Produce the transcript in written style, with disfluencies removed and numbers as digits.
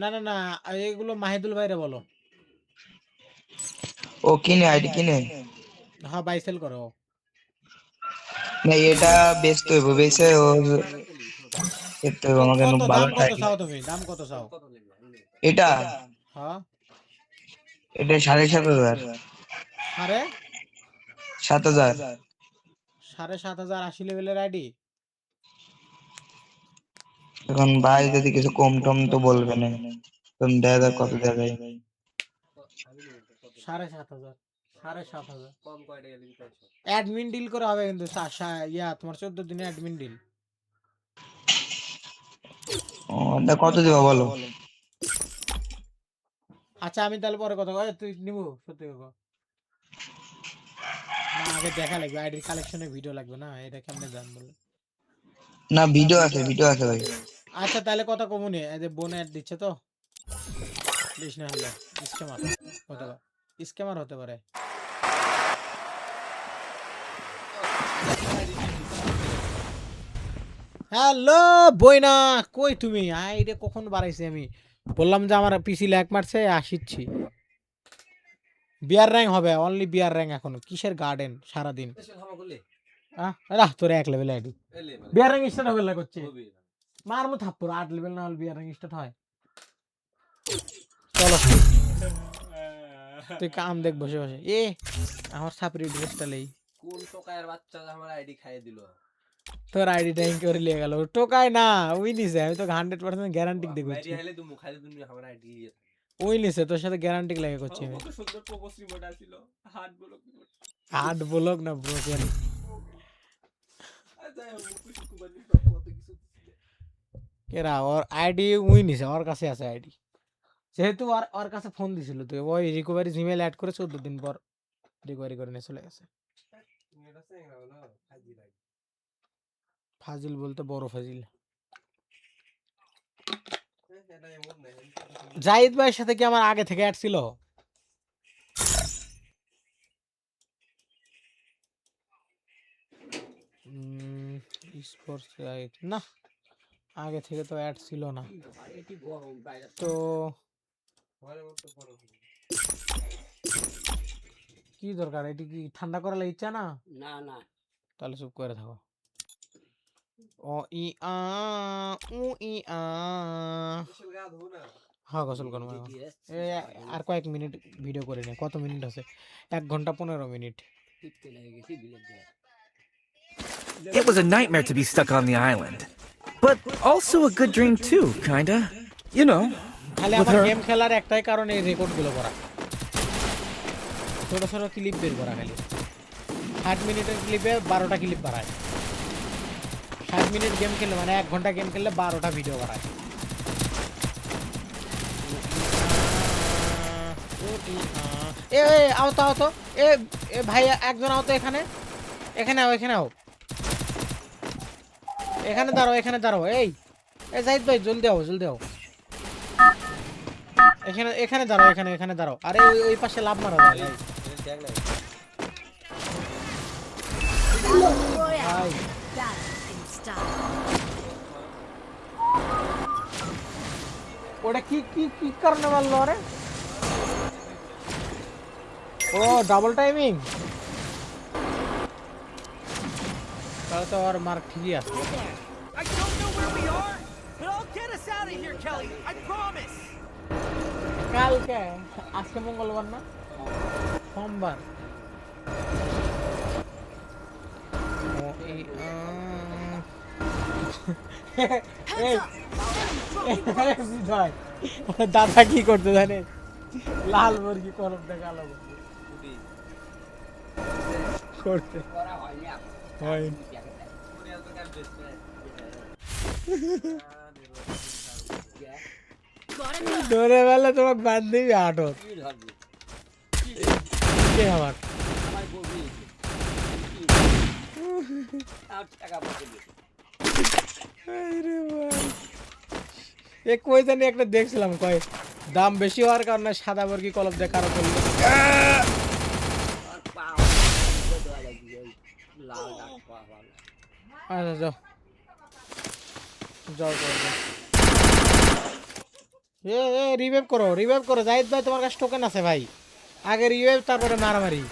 না না না, এগুলো মাহিদুল ভাইরে বলো। ও কিনে আইডি কিনে? হ্যাঁ বাই সেল করো। না এটা বেচতে হইব, বেচে ওর করতে হইব আমাকে কত ভালো দাম কত টাকা। চাও তুমি? দাম কত চাও? এটা হ্যাঁ এটা 7,500। সাড়ে 7,000। 7,500 80 লেভেলের আইডি। এখন ভাই যদি কিছু কম টম তো বলবে না, তুমি দেখা যাক কত দেওয়া যায়। 7,500 7,500 কম কয়টা গেলে অ্যাডমিন ডিল করে হবে কিন্তু ইয়া তোমার 14 দিনে অ্যাডমিন ডিল। ও তা কত দিবা বলো? আচ্ছা আমি তাহলে পরে কথা কই, তুই নিবো সত্যি কথা? না আগে দেখা লাগবে, আইডির কালেকশনের ভিডিও লাগবে না, এটা কেমনে জান বলে। না ভিডিও আছে, ভিডিও আছে ভাই। আচ্ছা তাহলে কথা কমুনি, এই যে বোন অ্যাড দিচ্ছে তো প্লিজ, না হলে স্ক্যামার হতে পারে, স্ক্যামার হতে পারে। হ্যালো বইনা, কই তুমি? আইডে কখন বাড়াইছি আমি? বললাম যে আমার পিসি ল্যাগ মারছে, আসিচ্ছি। বিয়ার র্যাঙ্ক হবে, অনলি বিয়ার র্যাঙ্ক। এখন কিসের গার্ডেন সারাদিন? রাহ তোর 1 লেভেল আইডি বিয়ার র্যাঙ্ক স্টার্ট হবে না করছে। মারমু থাপ্পড়, 8 লেভেল না হলে বিয়ার র্যাঙ্ক স্টার্ট হয়? চলো তুই কাম দেখ বসে বসে। আমার সাপরি ড্রেসটা লেই। কোন টোকায়ের বাচ্চা আমার আইডি খাইয়ে দিল? তোর আইডি ট্যাঙ্ক করে লিয়ে গেল, টোকাই না ওই নিছে। আমি তো 100% গ্যারান্টি দেখছি। আইডি আইলে তুমি খাইলে তুমি আমার আইডি লিয়ে ওই নিছে, তোর সাথে গ্যারান্টি লাগে করছি আমি। কত সুন্দর প্রপোজরি মোড ছিল, হার্ট ব্লক। 8 ব্লক না ব্রোকেন। আচ্ছা মুকুশি কুবানি কত কিছু। এরা ওর আইডি উই নিছে, ওর কাছে আছে আইডি। যেহেতু ওর কাছে ফোন দিছিল, তুই ওই রিকভারি জিমেল অ্যাড করে 14 দিন পর রিকভারি করে নিয়ে চলে গেছে। ফাজিল বলতে বড় ফাজিল। জাহিদ ভাইয়ের সাথে কি আমার আগে থেকে অ্যাড ছিল? স্পোর্টস না, আগে থেকে তো অ্যাড ছিল না তো। কি দরকার? এটি কি ঠান্ডা করার ইচ্ছা না? না না তাহলে চুপ করে থাকো। ও ই আ উ ই আ। হ্যাঁ গোসল করবো। আর কয়েক মিনিট ভিডিও করে নে। কত মিনিট আছে? 1 ঘন্টা 15 minute. It was a nightmare to be stuck on the island, but also a good dream too, kinda. You know, খালি with আমার her. গেম খেলার একটাই কারণ, এই রেকর্ডগুলো করা, ছোট ছোট ক্লিপ বের করা। খালি 60 মিনিটের ক্লিপে 12টা ক্লিপ বাড়ায়। 60 মিনিট গেম খেললে মানে 1 ঘন্টা গেম খেললে 12টা ভিডিও বাড়ায়। আও তো আও তো। ভাই একজন আও তো এখানে, এখানে আও, এখানে আও, এখানে দাঁড়াও, এখানে দাঁড়াও। জাহিদ ভাই জলদি আও, জলদি আও। এখানে এখানে দাঁড়াও, এখানে দাঁড়াও। আরে ওই পাশে লাভ মারা যায় ভাই। ভাই ওটা কি কি কি কারণে মারলো? আরে ও ডাবল টাইমিং, তাহলে তো আর মার ঠিকই আছে। I don't know where we are, but I'll get us out of here, Kelly. I promise. কালকে, আজকে মঙ্গলবার না, সোমবার। দাদা কি করতে জানে? লাল মুরগি কলম দেখা আলো করতে হয়। ধরে বেলা তোমাকে বান্ধবী আটক আমার। কই জানি একটা দেখছিলাম, কয় দাম বেশি হওয়ার কারণে সাদা মুরগি কলম দিয়ে কারো করলো। আচ্ছা যাও যাও যাও। রিভাইভ করো জাহিদ ভাই, তোমার কাছে টোকেন আছে ভাই, আগে রিভাইভ তারপরে মারামারি।